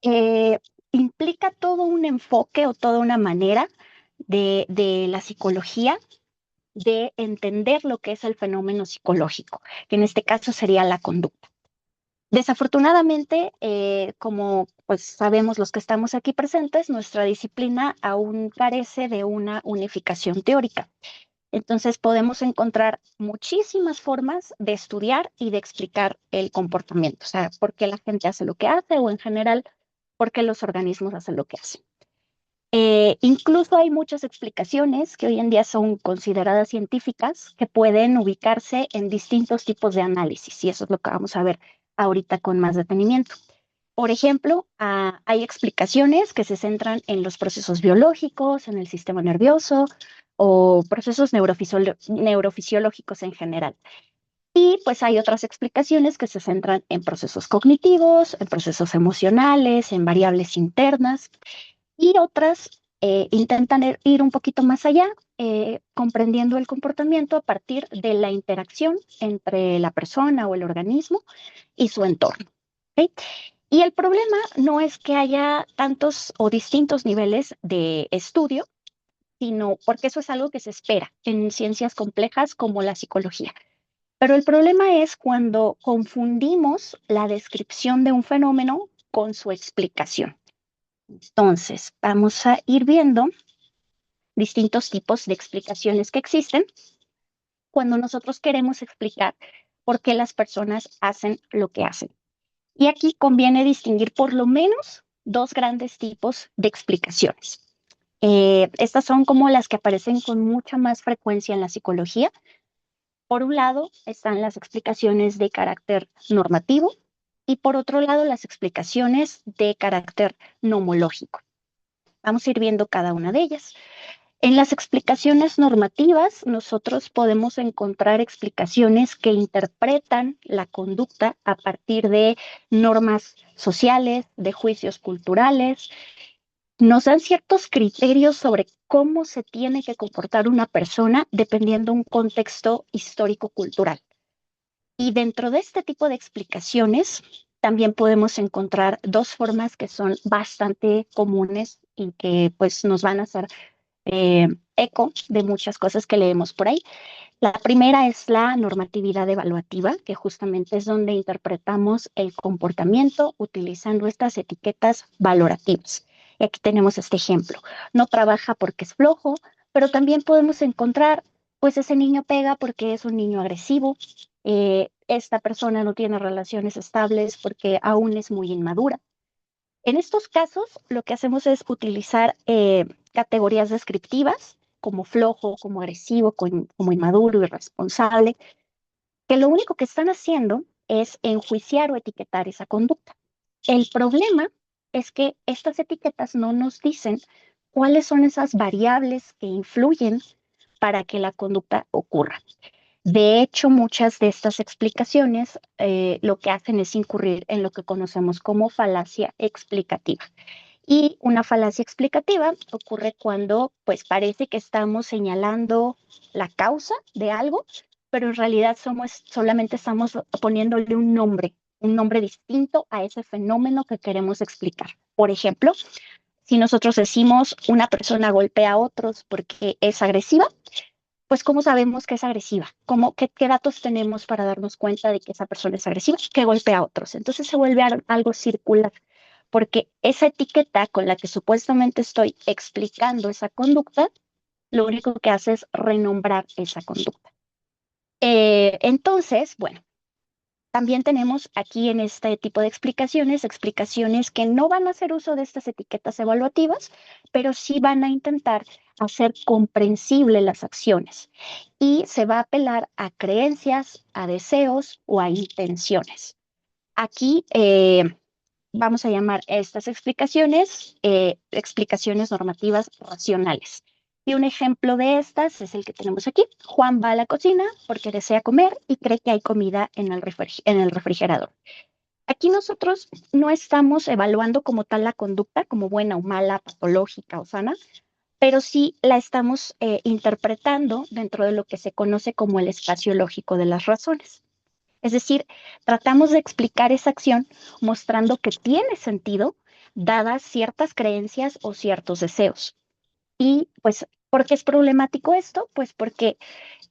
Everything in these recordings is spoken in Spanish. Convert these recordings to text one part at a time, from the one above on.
eh, implica todo un enfoque o toda una manera de la psicología de entender lo que es el fenómeno psicológico, que en este caso sería la conducta. Desafortunadamente, como pues sabemos los que estamos aquí presentes, nuestra disciplina aún carece de una unificación teórica. Entonces podemos encontrar muchísimas formas de estudiar y de explicar el comportamiento, o sea, por qué la gente hace lo que hace o en general, por qué los organismos hacen lo que hacen. Incluso hay muchas explicaciones que hoy en día son consideradas científicas que pueden ubicarse en distintos tipos de análisis y eso es lo que vamos a ver ahorita con más detenimiento. Por ejemplo, hay explicaciones que se centran en los procesos biológicos, en el sistema nervioso o procesos neurofisiológicos en general. Y pues hay otras explicaciones que se centran en procesos cognitivos, en procesos emocionales, en variables internas y otras intentan ir un poquito más allá, comprendiendo el comportamiento a partir de la interacción entre la persona o el organismo y su entorno. ¿Ok? Y el problema no es que haya tantos o distintos niveles de estudio, sino porque eso es algo que se espera en ciencias complejas como la psicología. Pero el problema es cuando confundimos la descripción de un fenómeno con su explicación. Entonces, vamos a ir viendo distintos tipos de explicaciones que existen cuando nosotros queremos explicar por qué las personas hacen lo que hacen. Y aquí conviene distinguir por lo menos dos grandes tipos de explicaciones. Estas son como las que aparecen con mucha más frecuencia en la psicología. Por un lado están las explicaciones de carácter normativo y por otro lado las explicaciones de carácter nomológico. Vamos a ir viendo cada una de ellas. En las explicaciones normativas, nosotros podemos encontrar explicaciones que interpretan la conducta a partir de normas sociales, de juicios culturales. Nos dan ciertos criterios sobre cómo se tiene que comportar una persona dependiendo de un contexto histórico-cultural. Y dentro de este tipo de explicaciones, también podemos encontrar dos formas que son bastante comunes y que pues nos van a hacer eco de muchas cosas que leemos por ahí. La primera es la normatividad evaluativa, que justamente es donde interpretamos el comportamiento utilizando estas etiquetas valorativas. Y aquí tenemos este ejemplo. No trabaja porque es flojo, pero también podemos encontrar, pues ese niño pega porque es un niño agresivo. Esta persona no tiene relaciones estables porque aún es muy inmadura. En estos casos, lo que hacemos es utilizar categorías descriptivas como flojo, como agresivo, como inmaduro, irresponsable, que lo único que están haciendo es enjuiciar o etiquetar esa conducta. El problema es que estas etiquetas no nos dicen cuáles son esas variables que influyen para que la conducta ocurra. De hecho, muchas de estas explicaciones lo que hacen es incurrir en lo que conocemos como falacia explicativa. Y una falacia explicativa ocurre cuando pues parece que estamos señalando la causa de algo, pero en realidad solamente estamos poniéndole un nombre distinto a ese fenómeno que queremos explicar. Por ejemplo, si nosotros decimos una persona golpea a otros porque es agresiva, pues ¿cómo sabemos que es agresiva? ¿Qué datos tenemos para darnos cuenta de que esa persona es agresiva? Que golpea a otros. Entonces se vuelve algo circular, porque esa etiqueta con la que supuestamente estoy explicando esa conducta, lo único que hace es renombrar esa conducta. Entonces, bueno, también tenemos aquí en este tipo de explicaciones que no van a hacer uso de estas etiquetas evaluativas, pero sí van a intentar hacer comprensible las acciones y se va a apelar a creencias, a deseos o a intenciones. Aquí vamos a llamar a estas explicaciones normativas racionales. Y un ejemplo de estas es el que tenemos aquí. Juan va a la cocina porque desea comer y cree que hay comida en el refrigerador. Aquí nosotros no estamos evaluando como tal la conducta, como buena o mala, patológica o sana, pero sí la estamos interpretando dentro de lo que se conoce como el espacio lógico de las razones. Es decir, tratamos de explicar esa acción mostrando que tiene sentido dadas ciertas creencias o ciertos deseos. Y pues, ¿por qué es problemático esto? Pues porque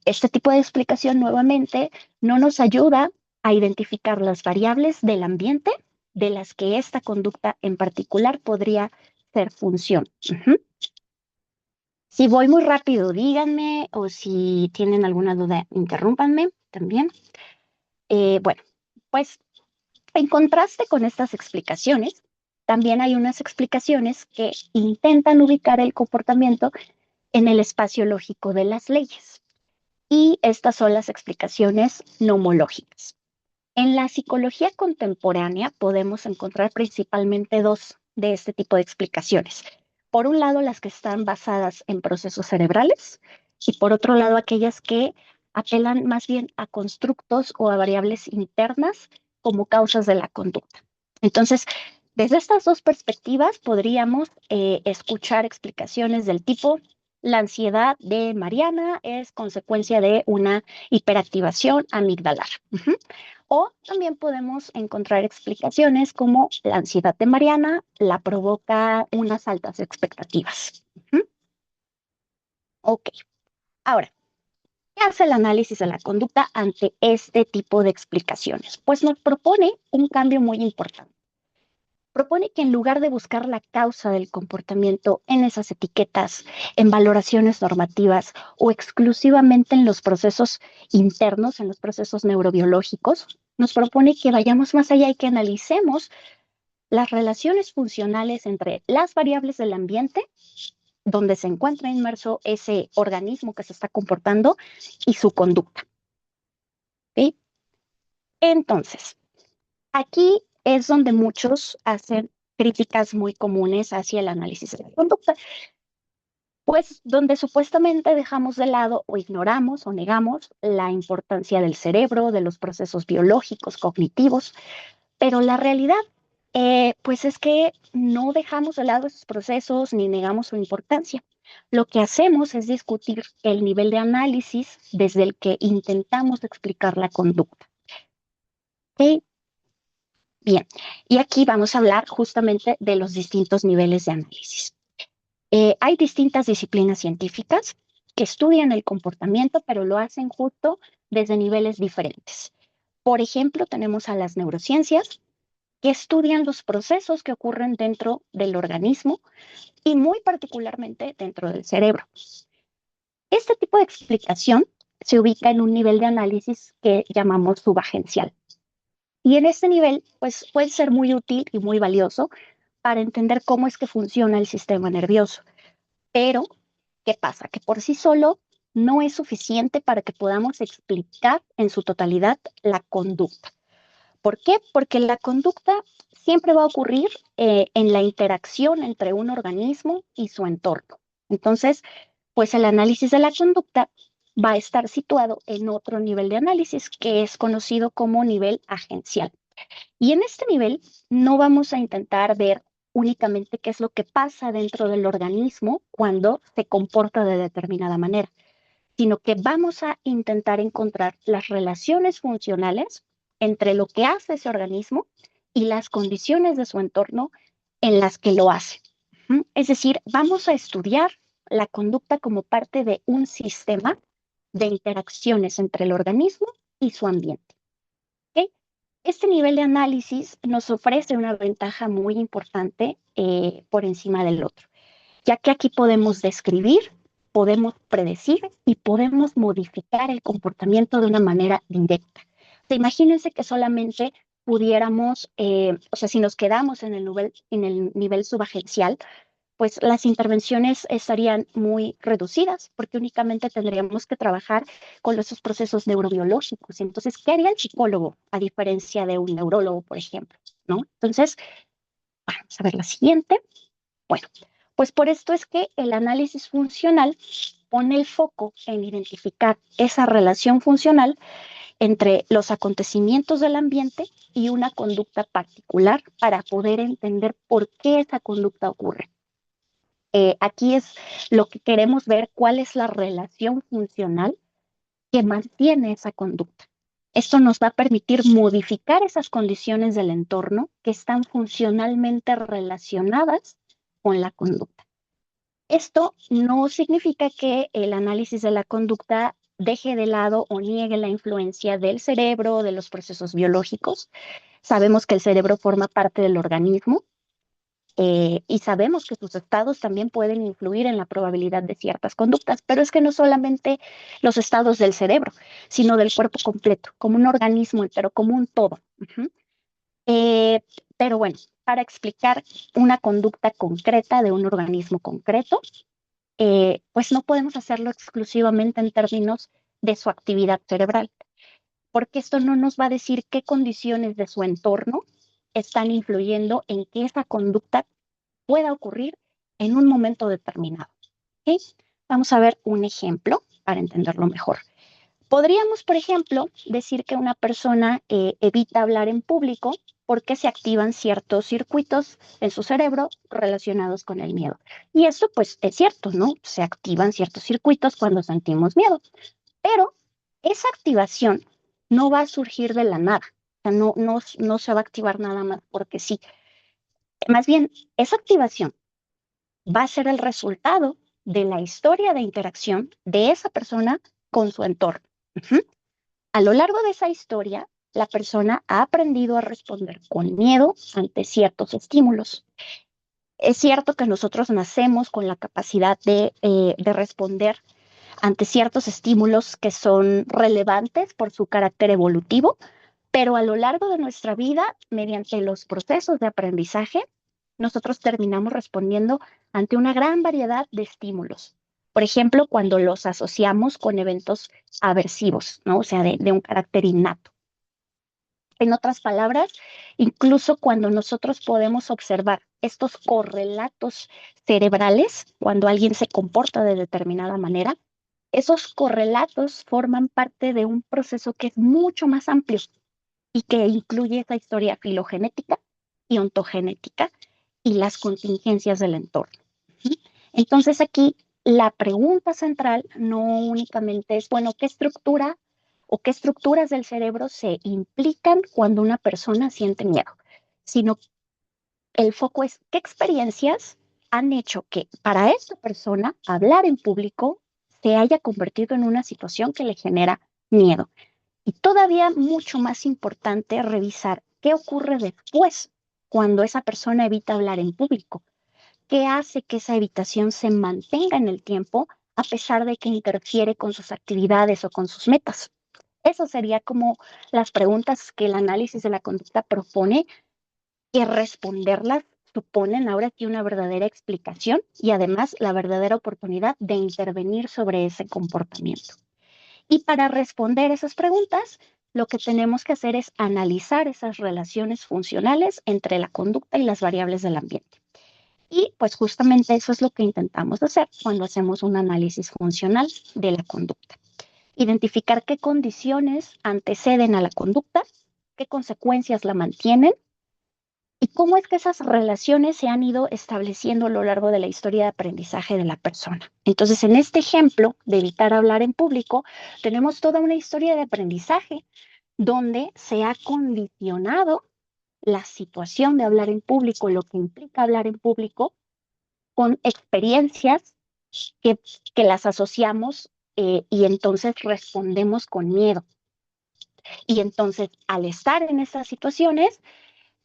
este tipo de explicación nuevamente no nos ayuda a identificar las variables del ambiente de las que esta conducta en particular podría ser función. Si voy muy rápido, díganme, o si tienen alguna duda, interrúmpanme también. Bueno, pues en contraste con estas explicaciones, también hay unas explicaciones que intentan ubicar el comportamiento en el espacio lógico de las leyes. Y estas son las explicaciones nomológicas. En la psicología contemporánea podemos encontrar principalmente dos de este tipo de explicaciones. Por un lado, las que están basadas en procesos cerebrales y por otro lado, aquellas que apelan más bien a constructos o a variables internas como causas de la conducta. Entonces, desde estas dos perspectivas podríamos escuchar explicaciones del tipo: la ansiedad de Mariana es consecuencia de una hiperactivación amigdalar. O también podemos encontrar explicaciones como: la ansiedad de Mariana la provoca unas altas expectativas. Ok, ahora, ¿qué hace el análisis de la conducta ante este tipo de explicaciones? Pues nos propone un cambio muy importante. Propone que en lugar de buscar la causa del comportamiento en esas etiquetas, en valoraciones normativas o exclusivamente en los procesos internos, en los procesos neurobiológicos, nos propone que vayamos más allá y que analicemos las relaciones funcionales entre las variables del ambiente donde se encuentra inmerso ese organismo que se está comportando y su conducta. ¿Okay? Entonces, aquí es donde muchos hacen críticas muy comunes hacia el análisis de la conducta, pues donde supuestamente dejamos de lado o ignoramos o negamos la importancia del cerebro, de los procesos biológicos, cognitivos, pero la realidad, pues es que no dejamos de lado esos procesos ni negamos su importancia. Lo que hacemos es discutir el nivel de análisis desde el que intentamos explicar la conducta. ¿Okay? Bien, y aquí vamos a hablar justamente de los distintos niveles de análisis. Hay distintas disciplinas científicas que estudian el comportamiento, pero lo hacen justo desde niveles diferentes. Por ejemplo, tenemos a las neurociencias, que estudian los procesos que ocurren dentro del organismo y muy particularmente dentro del cerebro. Este tipo de explicación se ubica en un nivel de análisis que llamamos subagencial. Y en este nivel, pues puede ser muy útil y muy valioso para entender cómo es que funciona el sistema nervioso. Pero, ¿qué pasa? Que por sí solo no es suficiente para que podamos explicar en su totalidad la conducta. ¿Por qué? Porque la conducta siempre va a ocurrir en la interacción entre un organismo y su entorno. Entonces, pues el análisis de la conducta va a estar situado en otro nivel de análisis que es conocido como nivel agencial. Y en este nivel no vamos a intentar ver únicamente qué es lo que pasa dentro del organismo cuando se comporta de determinada manera, sino que vamos a intentar encontrar las relaciones funcionales entre lo que hace ese organismo y las condiciones de su entorno en las que lo hace. Es decir, vamos a estudiar la conducta como parte de un sistema de interacciones entre el organismo y su ambiente. ¿Okay? Este nivel de análisis nos ofrece una ventaja muy importante por encima del otro, ya que aquí podemos describir, podemos predecir y podemos modificar el comportamiento de una manera directa. O sea, imagínense que solamente pudiéramos, o sea, si nos quedamos en el nivel subagencial, pues las intervenciones estarían muy reducidas porque únicamente tendríamos que trabajar con esos procesos neurobiológicos. Entonces, ¿qué haría el psicólogo a diferencia de un neurólogo, por ejemplo? ¿No? Entonces, vamos a ver la siguiente. Bueno, pues por esto es que el análisis funcional pone el foco en identificar esa relación funcional entre los acontecimientos del ambiente y una conducta particular para poder entender por qué esa conducta ocurre. Aquí es lo que queremos ver, cuál es la relación funcional que mantiene esa conducta. Esto nos va a permitir modificar esas condiciones del entorno que están funcionalmente relacionadas con la conducta. Esto no significa que el análisis de la conducta deje de lado o niegue la influencia del cerebro, de los procesos biológicos. Sabemos que el cerebro forma parte del organismo y sabemos que sus estados también pueden influir en la probabilidad de ciertas conductas, pero es que no solamente los estados del cerebro, sino del cuerpo completo, como un organismo entero, como un todo. Eh, pero bueno, para explicar una conducta concreta de un organismo concreto, pues no podemos hacerlo exclusivamente en términos de su actividad cerebral, porque esto no nos va a decir qué condiciones de su entorno están influyendo en que esa conducta pueda ocurrir en un momento determinado. ¿Ok? Vamos a ver un ejemplo para entenderlo mejor. Podríamos, por ejemplo, decir que una persona evita hablar en público porque se activan ciertos circuitos en su cerebro relacionados con el miedo. Y esto pues es cierto, ¿no? Se activan ciertos circuitos cuando sentimos miedo, pero esa activación no va a surgir de la nada. O sea, no se va a activar nada más porque sí. Más bien, esa activación va a ser el resultado de la historia de interacción de esa persona con su entorno. Ujú. A lo largo de esa historia, la persona ha aprendido a responder con miedo ante ciertos estímulos. Es cierto que nosotros nacemos con la capacidad de responder ante ciertos estímulos que son relevantes por su carácter evolutivo, pero a lo largo de nuestra vida, mediante los procesos de aprendizaje, nosotros terminamos respondiendo ante una gran variedad de estímulos. Por ejemplo, cuando los asociamos con eventos aversivos, ¿no? O sea, de un carácter innato. En otras palabras, incluso cuando nosotros podemos observar estos correlatos cerebrales, cuando alguien se comporta de determinada manera, esos correlatos forman parte de un proceso que es mucho más amplio y que incluye esa historia filogenética y ontogenética y las contingencias del entorno. Entonces aquí la pregunta central no únicamente es, bueno, ¿qué estructura o qué estructuras del cerebro se implican cuando una persona siente miedo? Sino el foco es qué experiencias han hecho que para esta persona hablar en público se haya convertido en una situación que le genera miedo. Y todavía mucho más importante revisar qué ocurre después cuando esa persona evita hablar en público. ¿Qué hace que esa evitación se mantenga en el tiempo a pesar de que interfiere con sus actividades o con sus metas? Eso sería como las preguntas que el análisis de la conducta propone, que responderlas suponen ahora sí una verdadera explicación y además la verdadera oportunidad de intervenir sobre ese comportamiento. Y para responder esas preguntas, lo que tenemos que hacer es analizar esas relaciones funcionales entre la conducta y las variables del ambiente. Y pues justamente eso es lo que intentamos hacer cuando hacemos un análisis funcional de la conducta. Identificar qué condiciones anteceden a la conducta, qué consecuencias la mantienen y cómo es que esas relaciones se han ido estableciendo a lo largo de la historia de aprendizaje de la persona. Entonces, en este ejemplo de evitar hablar en público, tenemos toda una historia de aprendizaje donde se ha condicionado la situación de hablar en público, lo que implica hablar en público, con experiencias que, que las asociamos y entonces respondemos con miedo. Y entonces, al estar en esas situaciones,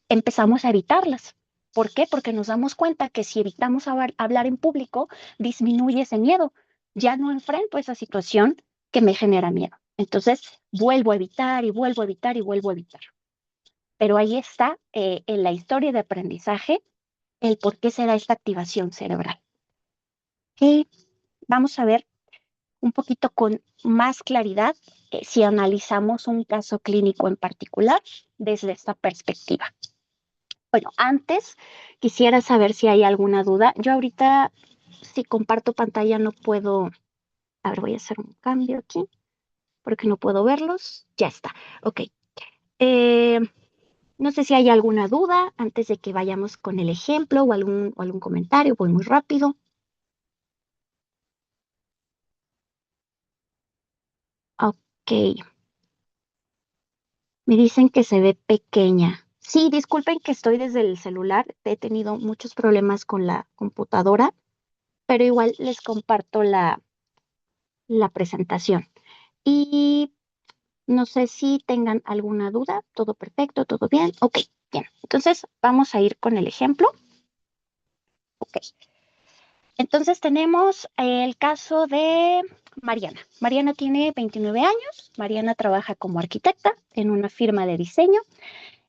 empezamos a evitarlas. ¿Por qué? Porque nos damos cuenta que si evitamos hablar en público, disminuye ese miedo. Ya no enfrento esa situación que me genera miedo. Entonces, vuelvo a evitar y vuelvo a evitar y vuelvo a evitar. Pero ahí está en la historia de aprendizaje el por qué se da esta activación cerebral. Y vamos a ver un poquito con más claridad si analizamos un caso clínico en particular desde esta perspectiva. Bueno, antes quisiera saber si hay alguna duda. Yo ahorita, si comparto pantalla, no puedo. A ver, voy a hacer un cambio aquí porque no puedo verlos. Ya está. Ok. Eh, no sé si hay alguna duda antes de que vayamos con el ejemplo o algún comentario. Voy muy rápido. Ok. Me dicen que se ve pequeña. Sí, disculpen que estoy desde el celular. He tenido muchos problemas con la computadora, pero igual les comparto la presentación. Y no sé si tengan alguna duda. ¿Todo perfecto? ¿Todo bien? Ok, bien. Entonces vamos a ir con el ejemplo. Ok. Entonces tenemos el caso de Mariana. Mariana tiene 29 años. Mariana trabaja como arquitecta en una firma de diseño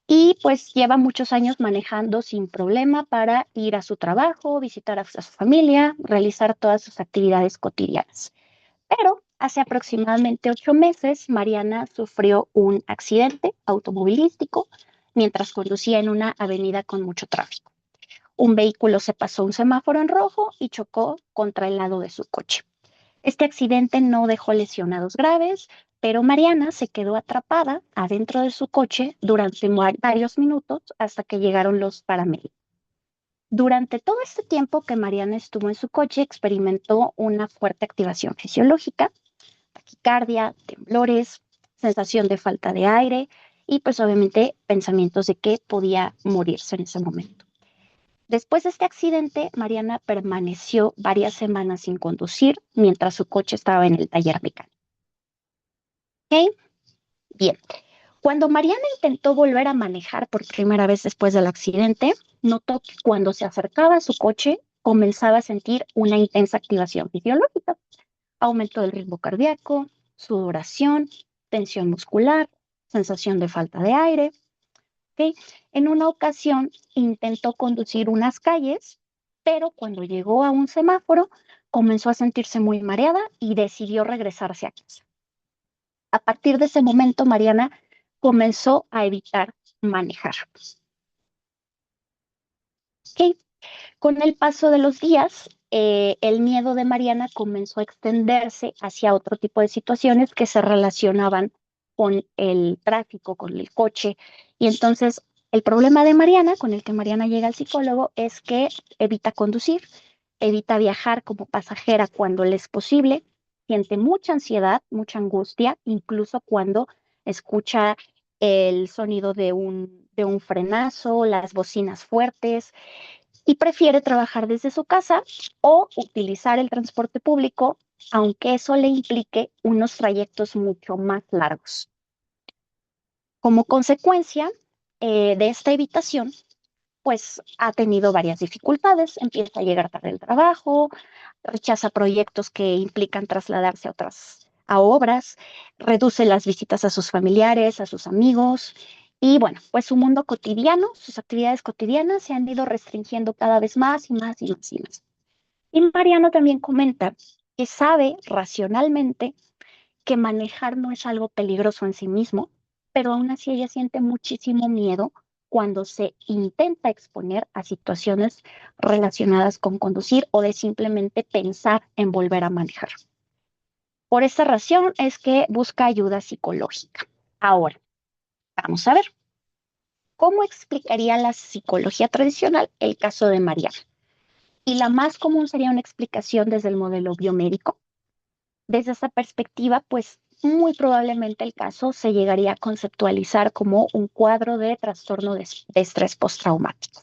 y pues lleva muchos años manejando sin problema para ir a su trabajo, visitar a su familia, realizar todas sus actividades cotidianas. Pero hace aproximadamente 8 meses, Mariana sufrió un accidente automovilístico mientras conducía en una avenida con mucho tráfico. Un vehículo se pasó un semáforo en rojo y chocó contra el lado de su coche. Este accidente no dejó lesionados graves, pero Mariana se quedó atrapada adentro de su coche durante varios minutos hasta que llegaron los paramédicos. Durante todo este tiempo que Mariana estuvo en su coche, experimentó una fuerte activación fisiológica, taquicardia, temblores, sensación de falta de aire y pues obviamente pensamientos de que podía morirse en ese momento. Después de este accidente, Mariana permaneció varias semanas sin conducir mientras su coche estaba en el taller mecánico. ¿Ok? Bien. Cuando Mariana intentó volver a manejar por primera vez después del accidente, notó que cuando se acercaba a su coche comenzaba a sentir una intensa activación fisiológica, aumento del ritmo cardíaco, sudoración, tensión muscular, sensación de falta de aire. ¿Ok? En una ocasión intentó conducir unas calles, pero cuando llegó a un semáforo comenzó a sentirse muy mareada y decidió regresarse a casa. A partir de ese momento, Mariana comenzó a evitar manejar. ¿Ok? Con el paso de los días, el miedo de Mariana comenzó a extenderse hacia otro tipo de situaciones que se relacionaban con el tráfico, con el coche. Y entonces, el problema de Mariana, con el que Mariana llega al psicólogo, es que evita conducir, evita viajar como pasajera cuando le es posible, siente mucha ansiedad, mucha angustia, incluso cuando escucha el sonido de un frenazo, las bocinas fuertes y prefiere trabajar desde su casa o utilizar el transporte público, aunque eso le implique unos trayectos mucho más largos. Como consecuencia de esta evitación, pues ha tenido varias dificultades, empieza a llegar tarde al trabajo, rechaza proyectos que implican trasladarse a obras, reduce las visitas a sus familiares, a sus amigos, y bueno, pues su mundo cotidiano, sus actividades cotidianas se han ido restringiendo cada vez más y más y más y más. Y Mariano también comenta que sabe racionalmente que manejar no es algo peligroso en sí mismo, pero aún así ella siente muchísimo miedo cuando se intenta exponer a situaciones relacionadas con conducir o de simplemente pensar en volver a manejar. Por esta razón es que busca ayuda psicológica. Ahora, vamos a ver, ¿cómo explicaría la psicología tradicional el caso de Mariana? Y la más común sería una explicación desde el modelo biomédico. Desde esa perspectiva, pues muy probablemente el caso se llegaría a conceptualizar como un cuadro de trastorno de estrés postraumático.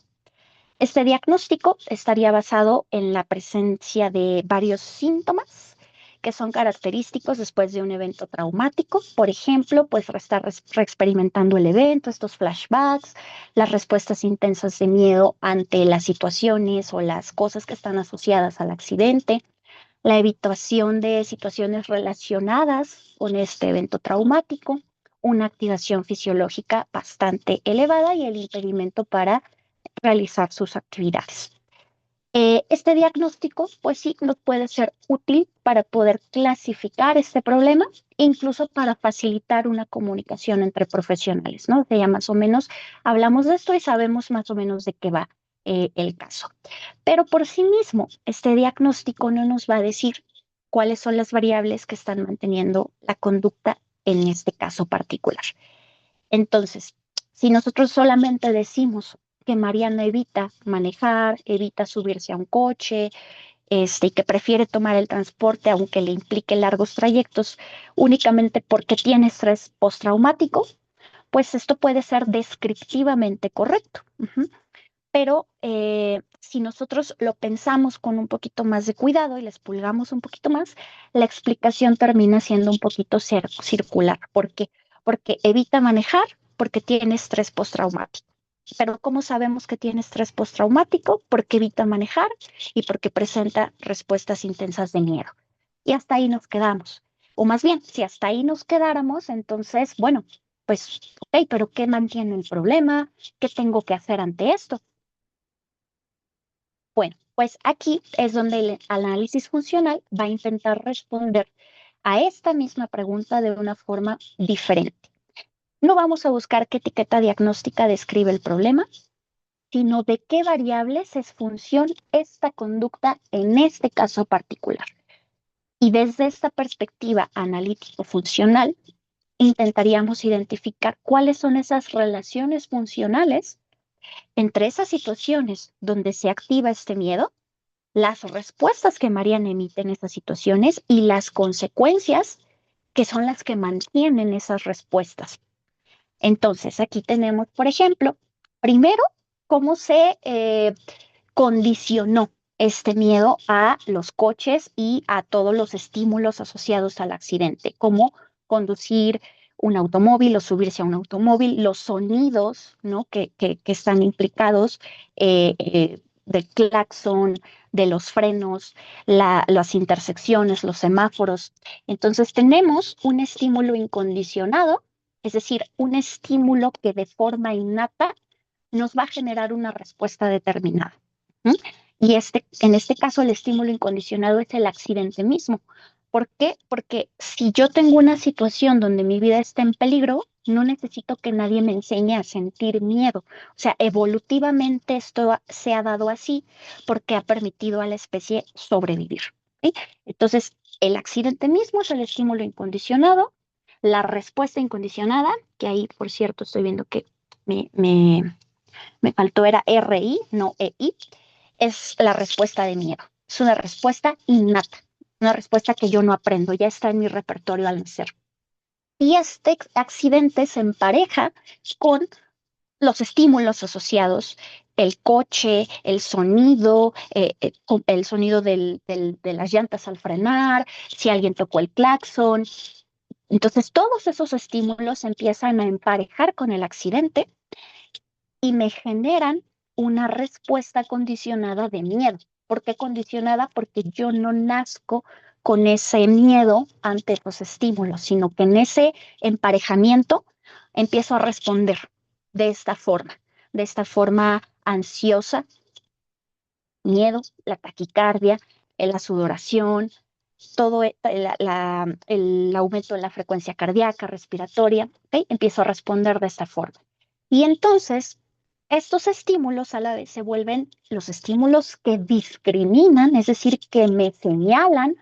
Este diagnóstico estaría basado en la presencia de varios síntomas que son característicos después de un evento traumático. Por ejemplo, pues estar reexperimentando el evento, estos flashbacks, las respuestas intensas de miedo ante las situaciones o las cosas que están asociadas al accidente, la evitación de situaciones relacionadas con este evento traumático, una activación fisiológica bastante elevada y el impedimento para realizar sus actividades. Este diagnóstico, pues sí, nos puede ser útil para poder clasificar este problema, incluso para facilitar una comunicación entre profesionales, ¿no? Que ya más o menos hablamos de esto y sabemos más o menos de qué va el caso. Pero por sí mismo, este diagnóstico no nos va a decir cuáles son las variables que están manteniendo la conducta en este caso particular. Entonces, si nosotros solamente decimos que Mariana evita manejar, evita subirse a un coche, y que prefiere tomar el transporte aunque le implique largos trayectos únicamente porque tiene estrés postraumático, pues esto puede ser descriptivamente correcto. Pero si nosotros lo pensamos con un poquito más de cuidado y les pulgamos un poquito más, la explicación termina siendo un poquito circular. ¿Por qué? Porque evita manejar, porque tiene estrés postraumático. Pero ¿cómo sabemos que tiene estrés postraumático? Porque evita manejar y porque presenta respuestas intensas de miedo. Y hasta ahí nos quedamos. O más bien, si hasta ahí nos quedáramos, entonces, bueno, pues, ok, pero ¿qué mantiene el problema? ¿Qué tengo que hacer ante esto? Bueno, pues aquí es donde el análisis funcional va a intentar responder a esta misma pregunta de una forma diferente. No vamos a buscar qué etiqueta diagnóstica describe el problema, sino de qué variables es función esta conducta en este caso particular. Y desde esta perspectiva analítico-funcional, intentaríamos identificar cuáles son esas relaciones funcionales entre esas situaciones donde se activa este miedo, las respuestas que Mariana emite en esas situaciones y las consecuencias que son las que mantienen esas respuestas. Entonces, aquí tenemos, por ejemplo, primero, cómo se condicionó este miedo a los coches y a todos los estímulos asociados al accidente, como conducir un automóvil o subirse a un automóvil, los sonidos, ¿no? que están implicados del claxon, de los frenos, las intersecciones, los semáforos. Entonces tenemos un estímulo incondicionado, es decir, un estímulo que de forma innata nos va a generar una respuesta determinada. ¿Mm? Y en este caso el estímulo incondicionado es el accidente mismo. ¿Por qué? Porque si yo tengo una situación donde mi vida está en peligro, no necesito que nadie me enseñe a sentir miedo. O sea, evolutivamente esto se ha dado así porque ha permitido a la especie sobrevivir. ¿Sí? Entonces, el accidente mismo es el estímulo incondicionado, la respuesta incondicionada, que ahí, por cierto, estoy viendo que me, me, me faltó era RI, no EI, es la respuesta de miedo. Es una respuesta innata, una respuesta que yo no aprendo, ya está en mi repertorio al nacer. Y este accidente se empareja con los estímulos asociados, el coche, el sonido de las llantas al frenar, si alguien tocó el claxon. Entonces, todos esos estímulos empiezan a emparejar con el accidente y me generan una respuesta condicionada de miedo. ¿Por qué condicionada? Porque yo no nazco con ese miedo ante los estímulos, sino que en ese emparejamiento empiezo a responder de esta forma ansiosa, miedo, la taquicardia, la sudoración, todo el aumento de la frecuencia cardíaca, respiratoria, ¿okay? Empiezo a responder de esta forma. Y entonces, estos estímulos a la vez se vuelven los estímulos que discriminan, es decir, que me señalan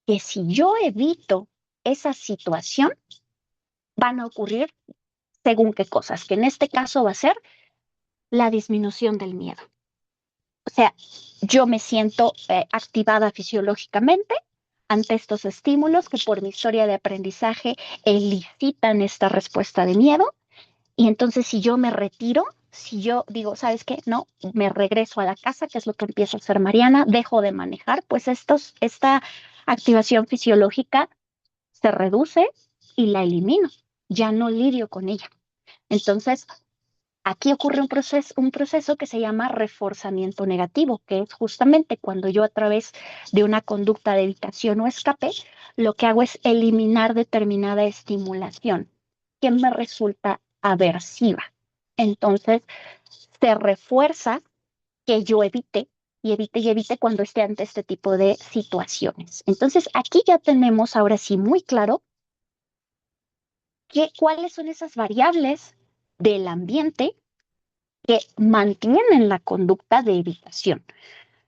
que si yo evito esa situación, van a ocurrir según qué cosas, que en este caso va a ser la disminución del miedo. O sea, yo me siento activada fisiológicamente ante estos estímulos que por mi historia de aprendizaje elicitan esta respuesta de miedo. Y entonces si yo me retiro, si yo digo, ¿sabes qué? No, me regreso a la casa, que es lo que empieza a hacer Mariana, dejo de manejar, pues esta activación fisiológica se reduce y la elimino, ya no lidio con ella. Entonces, aquí ocurre un proceso que se llama reforzamiento negativo, que es justamente cuando yo a través de una conducta de evitación o escape, lo que hago es eliminar determinada estimulación que me resulta aversiva. Entonces, se refuerza que yo evite y evite y evite cuando esté ante este tipo de situaciones. Entonces, aquí ya tenemos ahora sí muy claro cuáles son esas variables del ambiente que mantienen la conducta de evitación.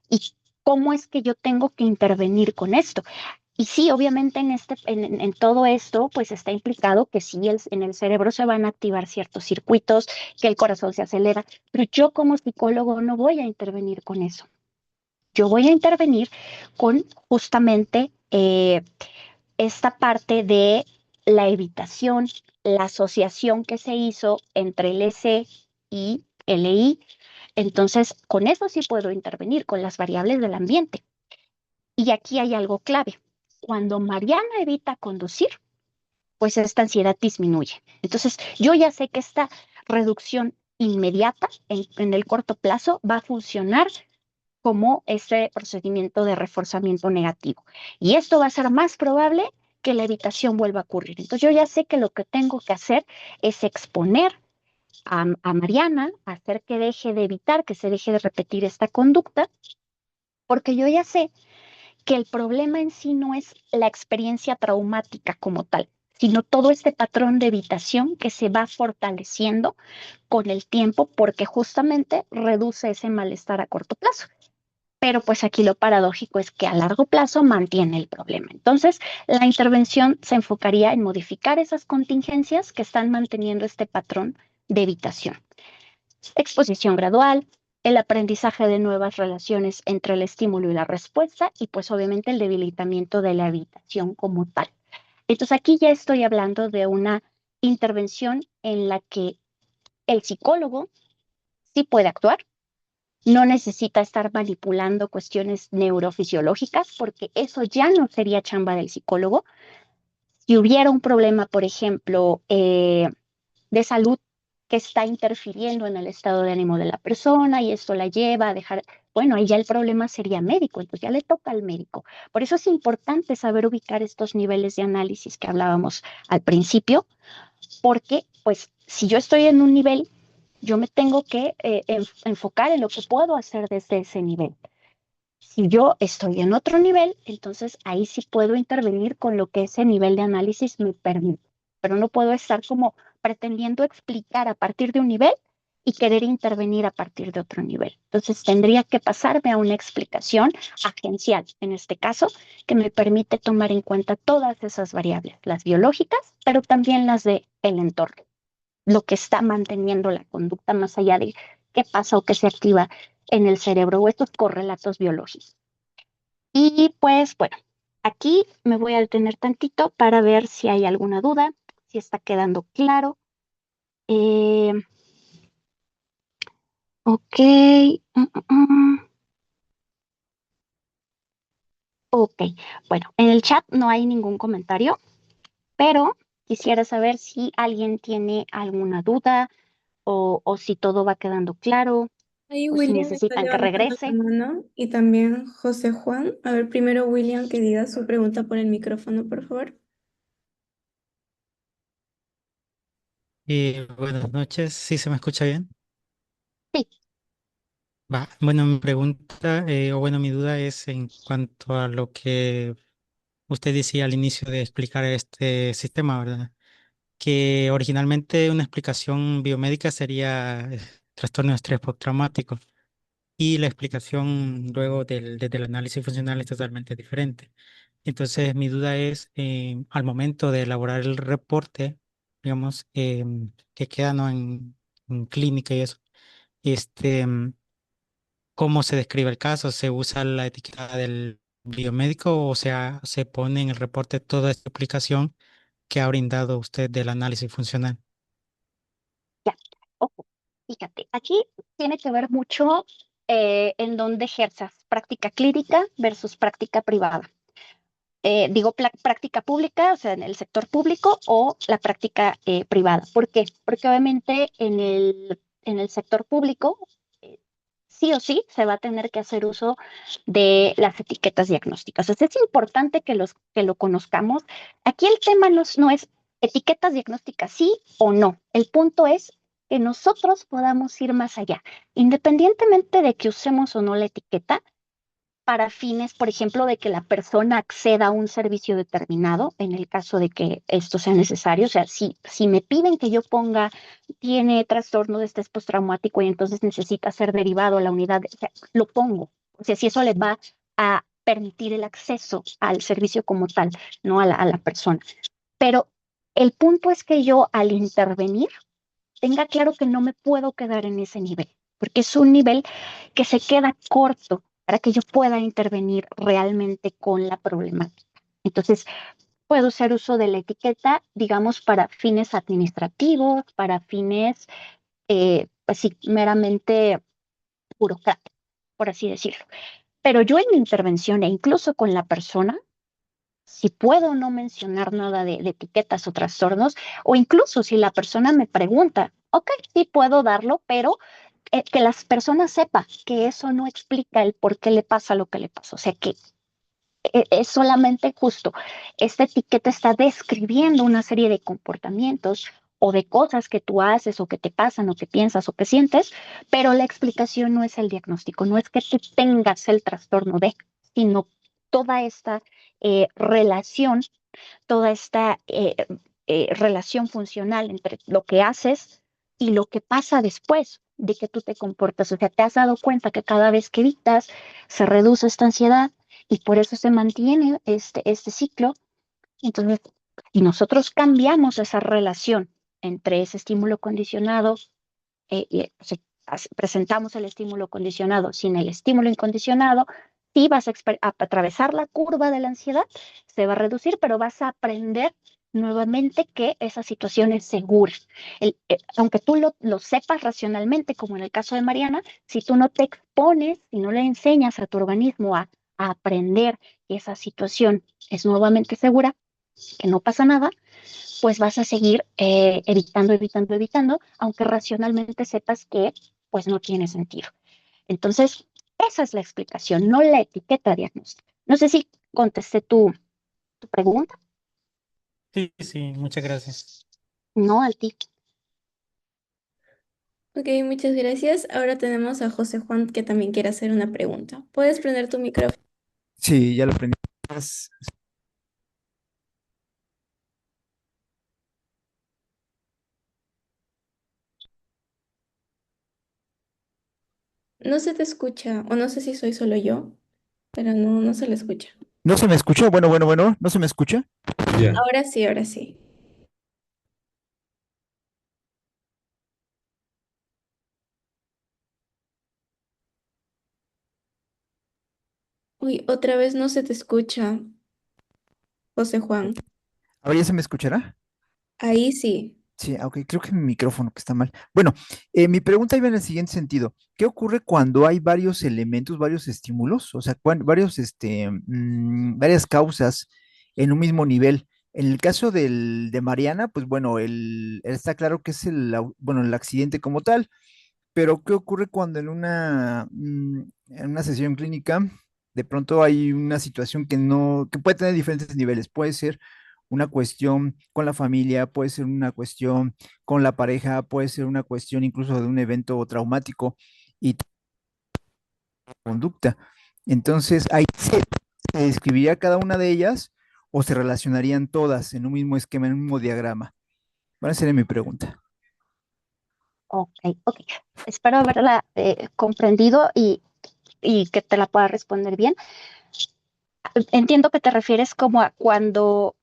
¿Y cómo es que yo tengo que intervenir con esto? Y sí, obviamente en todo esto, pues está implicado que sí, en el cerebro se van a activar ciertos circuitos, que el corazón se acelera, pero yo como psicólogo no voy a intervenir con eso. Yo voy a intervenir con justamente esta parte de la evitación, la asociación que se hizo entre el EC y el EI. Entonces, con eso sí puedo intervenir, con las variables del ambiente. Y aquí hay algo clave. Cuando Mariana evita conducir, pues esta ansiedad disminuye. Entonces, yo ya sé que esta reducción inmediata en el corto plazo va a funcionar como ese procedimiento de reforzamiento negativo. Y esto va a ser más probable que la evitación vuelva a ocurrir. Entonces, yo ya sé que lo que tengo que hacer es exponer a Mariana, hacer que deje de evitar, que se deje de repetir esta conducta, porque yo ya sé que el problema en sí no es la experiencia traumática como tal, sino todo este patrón de evitación que se va fortaleciendo con el tiempo porque justamente reduce ese malestar a corto plazo. Pero pues aquí lo paradójico es que a largo plazo mantiene el problema. Entonces, la intervención se enfocaría en modificar esas contingencias que están manteniendo este patrón de evitación. Exposición gradual, el aprendizaje de nuevas relaciones entre el estímulo y la respuesta y pues obviamente el debilitamiento de la evitación como tal. Entonces aquí ya estoy hablando de una intervención en la que el psicólogo sí puede actuar, no necesita estar manipulando cuestiones neurofisiológicas porque eso ya no sería chamba del psicólogo. Si hubiera un problema, por ejemplo, de salud que está interfiriendo en el estado de ánimo de la persona y esto la lleva a dejar, bueno, ahí ya el problema sería médico, entonces ya le toca al médico. Por eso es importante saber ubicar estos niveles de análisis que hablábamos al principio, porque pues si yo estoy en un nivel, yo me tengo que enfocar en lo que puedo hacer desde ese nivel. Si yo estoy en otro nivel, entonces ahí sí puedo intervenir con lo que ese nivel de análisis me permite, pero no puedo estar como pretendiendo explicar a partir de un nivel y querer intervenir a partir de otro nivel. Entonces tendría que pasarme a una explicación agencial, en este caso, que me permite tomar en cuenta todas esas variables, las biológicas, pero también las del entorno, lo que está manteniendo la conducta más allá de qué pasa o qué se activa en el cerebro o estos correlatos biológicos. Y pues bueno, aquí me voy a detener tantito para ver si hay alguna duda, si está quedando claro. Eh, ok. Ok, bueno, en el chat no hay ningún comentario, pero quisiera saber si alguien tiene alguna duda o si todo va quedando claro Ahí o si William está necesitan que levantando la regrese. mano y también José Juan. A ver, primero William que diga su pregunta por el micrófono, por favor. Buenas noches, ¿sí se me escucha bien? Sí, Va, bueno, mi pregunta, o bueno, mi duda es en cuanto a lo que usted decía al inicio de explicar este sistema, ¿verdad? Que originalmente una explicación biomédica sería trastorno de estrés postraumático y la explicación luego desde el análisis funcional es totalmente diferente. Entonces, mi duda es, al momento de elaborar el reporte, digamos, que queda, ¿no? en clínica y eso. Este, ¿Cómo se describe el caso? ¿Se usa la etiqueta del biomédico o sea, se pone en el reporte toda esta explicación que ha brindado usted del análisis funcional? ya. Ojo, fíjate, aquí tiene que ver mucho en dónde ejerzas práctica clínica versus práctica privada. Digo práctica pública, o sea, en el sector público o la práctica privada. ¿Por qué? Porque obviamente en el sector público, eh, sí o sí, se va a tener que hacer uso de las etiquetas diagnósticas. O sea, es importante que lo conozcamos. Aquí el tema no es etiquetas diagnósticas sí o no. El punto es que nosotros podamos ir más allá. Independientemente de que usemos o no la etiqueta, para fines, por ejemplo, de que la persona acceda a un servicio determinado, en el caso de que esto sea necesario. O sea, si me piden que yo ponga, tiene trastorno de estrés postraumático y entonces necesita ser derivado a la unidad, o sea, lo pongo. O sea, si eso le va a permitir el acceso al servicio como tal, no a la persona. Pero el punto es que yo al intervenir tenga claro que no me puedo quedar en ese nivel, porque es un nivel que se queda corto para que yo pueda intervenir realmente con la problemática. Entonces, puedo hacer uso de la etiqueta, digamos, para fines administrativos, para fines, pues sí, meramente burocráticos, por así decirlo. Pero yo en mi intervención e incluso con la persona, si puedo no mencionar nada de etiquetas o trastornos, o incluso si la persona me pregunta, ok, sí puedo darlo, pero que las personas sepan que eso no explica el por qué le pasa lo que le pasa. O sea, que es solamente justo. Esta etiqueta está describiendo una serie de comportamientos o de cosas que tú haces o que te pasan o que piensas o que sientes, pero la explicación no es el diagnóstico, no es que tú tengas el trastorno de, sino toda esta relación, toda esta relación funcional entre lo que haces y lo que pasa después de que tú te comportas. O sea, te has dado cuenta que cada vez que evitas se reduce esta ansiedad y por eso se mantiene este ciclo. Entonces, si nosotros cambiamos esa relación entre ese estímulo condicionado, o sea, presentamos el estímulo condicionado sin el estímulo incondicionado, sí vas a atravesar la curva de la ansiedad, se va a reducir, pero vas a aprender nuevamente que esa situación es segura. Aunque tú lo sepas racionalmente, como en el caso de Mariana, si tú no te expones, si no le enseñas a tu organismo a aprender que esa situación es nuevamente segura, que no pasa nada, pues vas a seguir evitando, aunque racionalmente sepas que pues no tiene sentido. Entonces, esa es la explicación, no la etiqueta diagnóstica. No sé si contesté tu pregunta, Sí, sí, muchas gracias. no al ti. Ok, muchas gracias. Ahora tenemos a José Juan que también quiere hacer una pregunta. ¿Puedes prender tu micrófono? Sí, ya lo aprendí. No se te escucha, o no sé si soy solo yo, pero no se le escucha. ¿No se me escuchó? Bueno, bueno, bueno, ¿no se me escucha? Ya. Ahora sí, ahora sí. Uy, otra vez no se te escucha, José Juan. ¿Ahora ya se me escuchará? Ahí sí. Sí, ok, creo que mi micrófono que está mal. Bueno, mi pregunta iba en el siguiente sentido. ¿Qué ocurre cuando hay varios elementos, varios estímulos? O sea, varias causas en un mismo nivel. En el caso de Mariana, pues bueno, está claro que es bueno, el accidente como tal. Pero, ¿qué ocurre cuando en una sesión clínica de pronto hay una situación que puede tener diferentes niveles? Puede ser una cuestión con la familia, puede ser una cuestión con la pareja, puede ser una cuestión incluso de un evento traumático y conducta. Entonces, ahí se describiría cada una de ellas o se relacionarían todas en un mismo esquema, en un mismo diagrama. Esa sería mi pregunta. Ok, ok. Espero haberla comprendido y que te la pueda responder bien. Entiendo que te refieres como a cuando,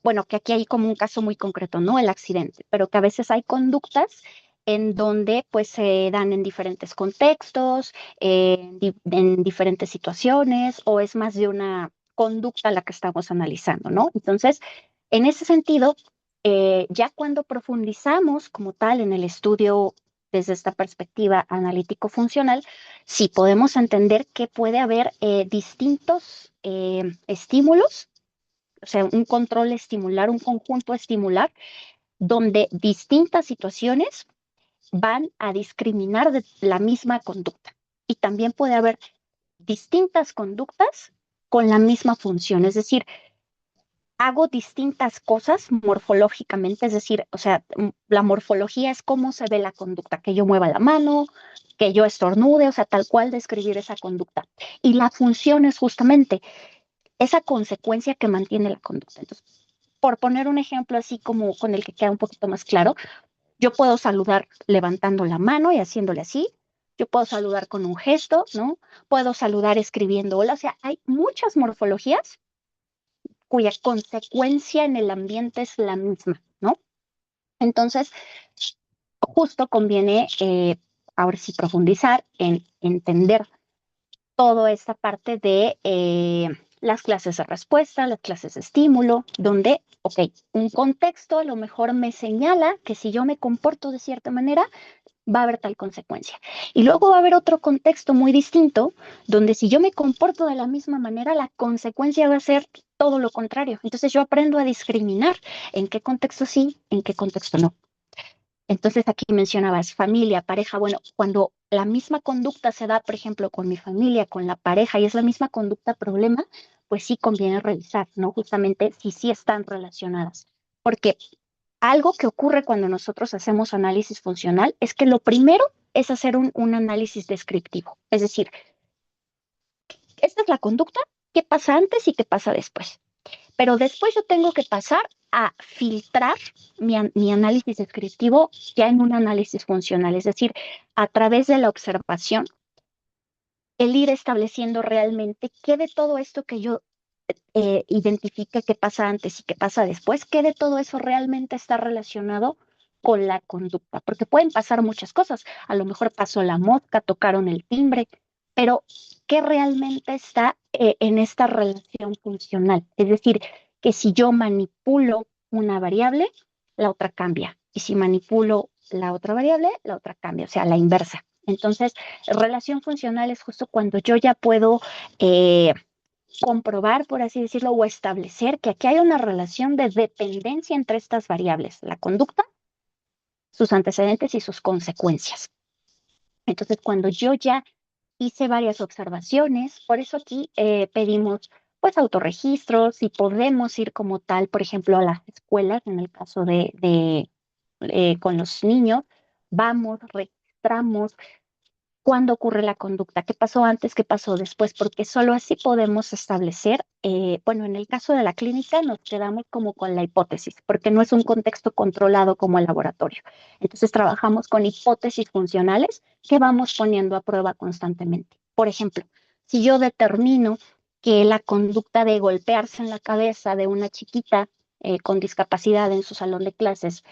bueno, que aquí hay como un caso muy concreto, ¿no? El accidente, pero que a veces hay conductas en donde pues se dan en diferentes contextos, en diferentes situaciones, o es más de una conducta la que estamos analizando, ¿no? Entonces, en ese sentido, ya cuando profundizamos como tal en el estudio desde esta perspectiva analítico-funcional, sí podemos entender que puede haber distintos estímulos, o sea, un control estimular, un conjunto estimular, donde distintas situaciones van a discriminar de la misma conducta. Y también puede haber distintas conductas con la misma función, es decir, hago distintas cosas morfológicamente, es decir, o sea, la morfología es cómo se ve la conducta, que yo mueva la mano, que yo estornude, o sea, tal cual describir esa conducta. Y la función es justamente esa consecuencia que mantiene la conducta. Entonces, por poner un ejemplo así como con el que queda un poquito más claro, yo puedo saludar levantando la mano y haciéndole así. Yo puedo saludar con un gesto, ¿no? Puedo saludar escribiendo hola. O sea, hay muchas morfologías cuya consecuencia en el ambiente es la misma, ¿no? Entonces, justo conviene ahora sí profundizar en entender toda esta parte de las clases de respuesta, las clases de estímulo, donde, ok, un contexto a lo mejor me señala que si yo me comporto de cierta manera, va a haber tal consecuencia. Y luego va a haber otro contexto muy distinto, donde si yo me comporto de la misma manera, la consecuencia va a ser todo lo contrario. Entonces yo aprendo a discriminar en qué contexto sí, en qué contexto no. Entonces aquí mencionabas familia, pareja. Bueno, cuando la misma conducta se da, por ejemplo, con mi familia, con la pareja, y es la misma conducta problema, pues sí conviene revisar, ¿no? Justamente si sí están relacionadas. Porque algo que ocurre cuando nosotros hacemos análisis funcional es que lo primero es hacer un análisis descriptivo. Es decir, esta es la conducta, qué pasa antes y qué pasa después. Pero después yo tengo que pasar a filtrar mi análisis descriptivo ya en un análisis funcional, es decir, a través de la observación, el ir estableciendo realmente qué de todo esto que yo identifique qué pasa antes y qué pasa después, qué de todo eso realmente está relacionado con la conducta, porque pueden pasar muchas cosas. A lo mejor pasó la mosca, tocaron el timbre, pero ¿qué realmente está en esta relación funcional? Es decir, que si yo manipulo una variable, la otra cambia. Y si manipulo la otra variable, la otra cambia, o sea, la inversa. Entonces, relación funcional es justo cuando yo ya puedo comprobar, por así decirlo, o establecer que aquí hay una relación de dependencia entre estas variables, la conducta, sus antecedentes y sus consecuencias. Entonces, cuando yo ya hice varias observaciones, por eso aquí pedimos pues autorregistros y podemos ir como tal, por ejemplo, a las escuelas, en el caso de con los niños, vamos, registramos, cuándo ocurre la conducta, qué pasó antes, qué pasó después, porque solo así podemos establecer, bueno, en el caso de la clínica nos quedamos como con la hipótesis, porque no es un contexto controlado como el laboratorio. Entonces trabajamos con hipótesis funcionales que vamos poniendo a prueba constantemente. Por ejemplo, si yo determino que la conducta de golpearse en la cabeza de una chiquita con discapacidad en su salón de clases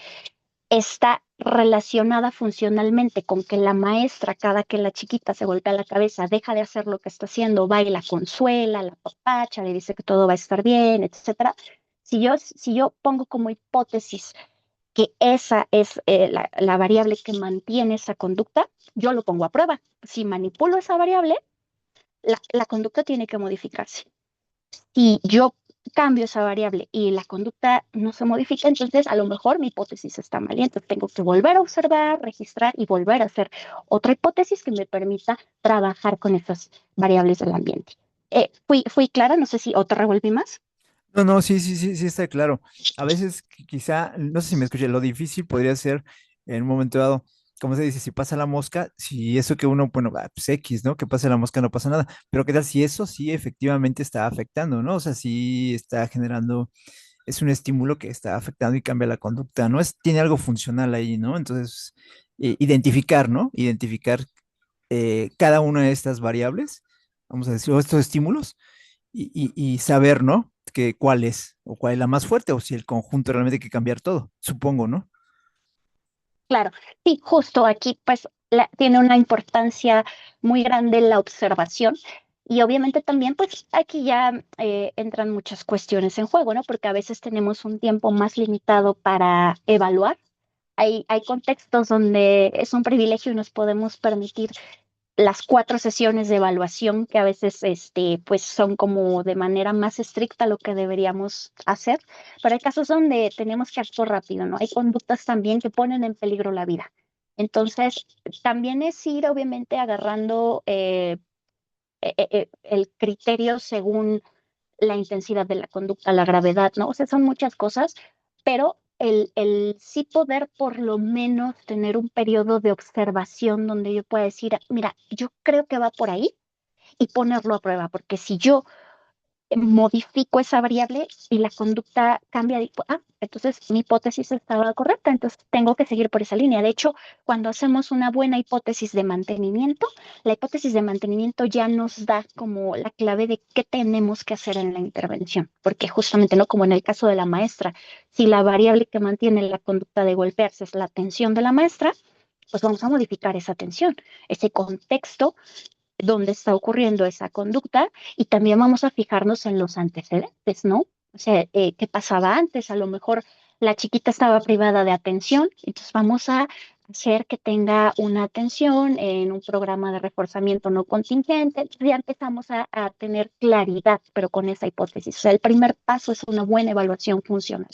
está relacionada funcionalmente con que la maestra, cada que la chiquita se golpea la cabeza, deja de hacer lo que está haciendo, va y la consuela, la papacha, le dice que todo va a estar bien, etcétera. Si yo pongo como hipótesis que esa es la variable que mantiene esa conducta, yo lo pongo a prueba. Si manipulo esa variable, la conducta tiene que modificarse. Si yo cambio esa variable y la conducta no se modifica, entonces a lo mejor mi hipótesis está mal y entonces tengo que volver a observar, registrar y volver a hacer otra hipótesis que me permita trabajar con esas variables del ambiente. Fui clara, no sé si o te revolví más. No, no, sí, sí, sí, sí está claro. A veces quizá, no sé si me escuché, lo difícil podría ser en un momento dado, como se dice, si pasa la mosca, si eso que uno, bueno, pues X, ¿no? Que pase la mosca no pasa nada, pero qué tal si eso sí efectivamente está afectando, ¿no? O sea, sí está generando, es un estímulo que está afectando y cambia la conducta, ¿no? Tiene algo funcional ahí, ¿no? Entonces, identificar, ¿no? Identificar cada una de estas variables, vamos a decir, o estos estímulos y saber, ¿no? Que cuál es, o cuál es la más fuerte, o si el conjunto realmente hay que cambiar todo, supongo, ¿no? Claro, sí, justo aquí pues tiene una importancia muy grande la observación y obviamente también pues aquí ya entran muchas cuestiones en juego, ¿no? Porque a veces tenemos un tiempo más limitado para evaluar. Hay contextos donde es un privilegio y nos podemos permitir las 4 sesiones de evaluación que a veces pues son como de manera más estricta lo que deberíamos hacer, pero hay casos donde tenemos que actuar rápido, ¿no? Hay conductas también que ponen en peligro la vida. Entonces, también es ir obviamente agarrando el criterio según la intensidad de la conducta, la gravedad, ¿no? O sea, son muchas cosas, pero el sí poder por lo menos tener un periodo de observación donde yo pueda decir, mira, yo creo que va por ahí y ponerlo a prueba, porque si yo modifico esa variable y la conducta cambia, entonces mi hipótesis estaba correcta, entonces tengo que seguir por esa línea. De hecho, cuando hacemos una buena hipótesis de mantenimiento, la hipótesis de mantenimiento ya nos da como la clave de qué tenemos que hacer en la intervención, porque justamente, ¿no? Como en el caso de la maestra, si la variable que mantiene la conducta de golpearse es la atención de la maestra, pues vamos a modificar esa atención, ese contexto dónde está ocurriendo esa conducta y también vamos a fijarnos en los antecedentes, ¿no? O sea, ¿qué pasaba antes? A lo mejor la chiquita estaba privada de atención, entonces vamos a hacer que tenga una atención en un programa de reforzamiento no contingente. Entonces ya empezamos a tener claridad, pero con esa hipótesis. O sea, el primer paso es una buena evaluación funcional.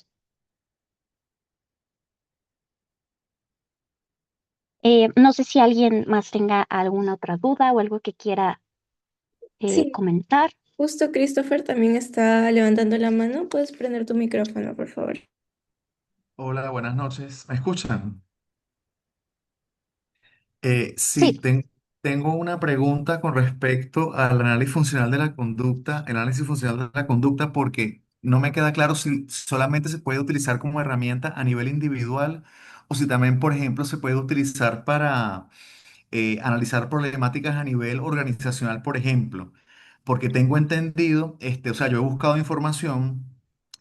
No sé si alguien más tenga alguna otra duda o algo que quiera Sí, comentar. justo Christopher también está levantando la mano. ¿Puedes prender tu micrófono, por favor? Hola, buenas noches. ¿Me escuchan? Sí, Sí, tengo una pregunta con respecto al análisis funcional de la conducta, el análisis funcional de la conducta, porque no me queda claro si solamente se puede utilizar como herramienta a nivel individual o si también, por ejemplo, se puede utilizar para analizar problemáticas a nivel organizacional, por ejemplo, porque tengo entendido, o sea, yo he buscado información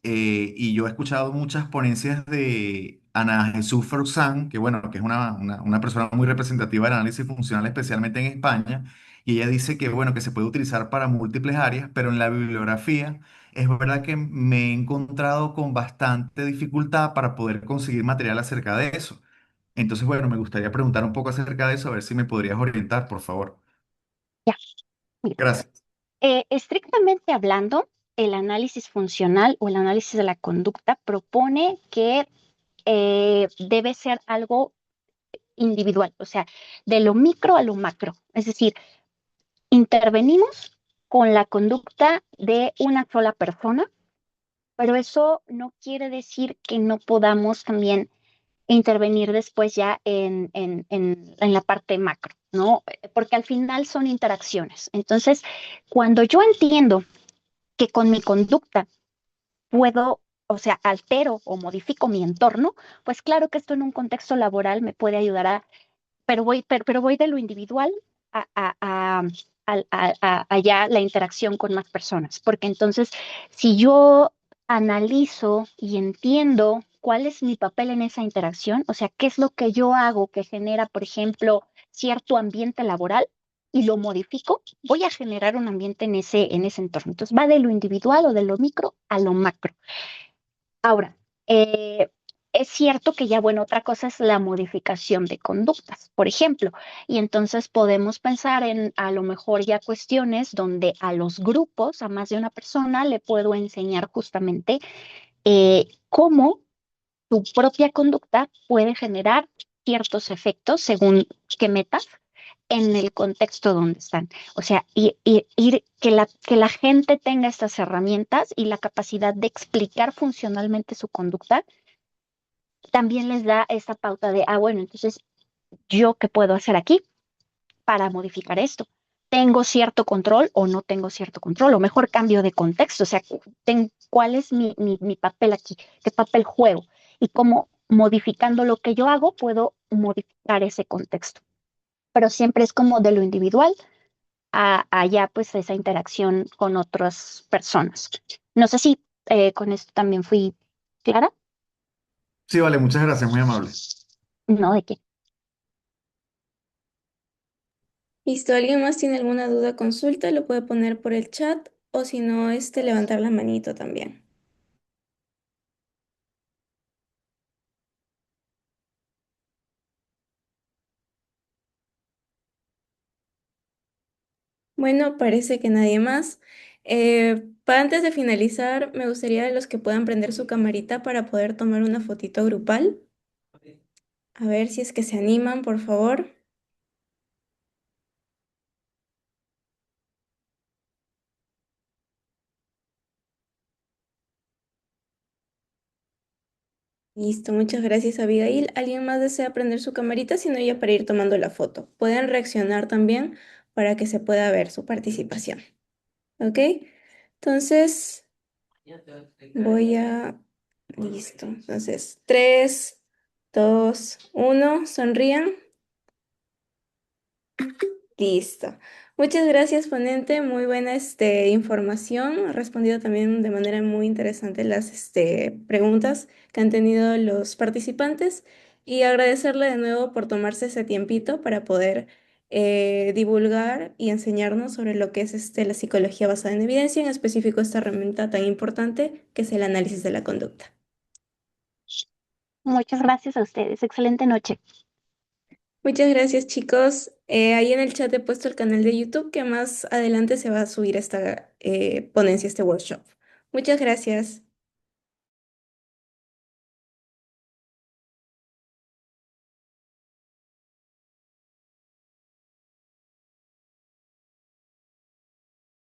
y yo he escuchado muchas ponencias de Ana Jesús Forzán, que bueno, que es una persona muy representativa del análisis funcional, especialmente en España, y ella dice que bueno, que se puede utilizar para múltiples áreas, pero en la bibliografía es verdad que me he encontrado con bastante dificultad para poder conseguir material acerca de eso. Entonces, bueno, me gustaría preguntar un poco acerca de eso, a ver si me podrías orientar, por favor. ya, mira. Gracias. Estrictamente hablando, el análisis funcional o el análisis de la conducta propone que debe ser algo individual, o sea, de lo micro a lo macro. Es decir, intervenimos con la conducta de una sola persona, pero eso no quiere decir que no podamos también intervenir después ya en la parte macro, ¿no? Porque al final son interacciones. Entonces, cuando yo entiendo que con mi conducta puedo, o sea, altero o modifico mi entorno, pues claro que esto en un contexto laboral me puede ayudar a, pero voy de lo individual a, a, a, a ya la interacción con más personas, porque entonces si yo analizo y entiendo cuál es mi papel en esa interacción, o sea, qué es lo que yo hago que genera, por ejemplo, cierto ambiente laboral y lo modifico, voy a generar un ambiente en ese entorno. Entonces va de lo individual o de lo micro a lo macro. Ahora, es cierto que ya, bueno, otra cosa es la modificación de conductas, por ejemplo, y entonces podemos pensar en a lo mejor ya cuestiones donde a los grupos, a más de una persona, le puedo enseñar justamente cómo tu propia conducta puede generar ciertos efectos según qué metas en el contexto donde están. O sea, que la gente tenga estas herramientas y la capacidad de explicar funcionalmente su conducta, también les da esta pauta de, ah, bueno, entonces, ¿yo qué puedo hacer aquí para modificar esto? ¿Tengo cierto control o no tengo cierto control? O mejor cambio de contexto, o sea, ¿cuál es mi papel aquí? ¿Qué papel juego? Y cómo modificando lo que yo hago puedo modificar ese contexto. Pero siempre es como de lo individual a allá pues esa interacción con otras personas. No sé si con esto también fui clara, Sí, vale, muchas gracias, muy amable. ¿no? De que Listo, ¿alguien más tiene alguna duda, consulta? Lo puede poner por el chat o si no, levantar la manito también. Bueno, parece que nadie más. Para antes de finalizar, me gustaría los que puedan prender su camarita para poder tomar una fotito grupal. A ver si es que se animan, por favor. Listo, muchas gracias, Abigail. ¿Alguien más desea prender su camarita? Si no, ya para ir tomando la foto. Pueden reaccionar también para que se pueda ver su participación. ¿Ok? Entonces, voy a... Listo. Entonces, 3, 2, 1. Sonrían. Listo. Muchas gracias, ponente. Muy buena información. Ha respondido también de manera muy interesante las preguntas que han tenido los participantes y agradecerle de nuevo por tomarse ese tiempito para poder divulgar y enseñarnos sobre lo que es la psicología basada en evidencia, en específico esta herramienta tan importante que es el análisis de la conducta. Muchas gracias a ustedes. Excelente noche. Muchas gracias, chicos. Ahí en el chat he puesto el canal de YouTube que más adelante se va a subir esta ponencia, este workshop. Muchas gracias.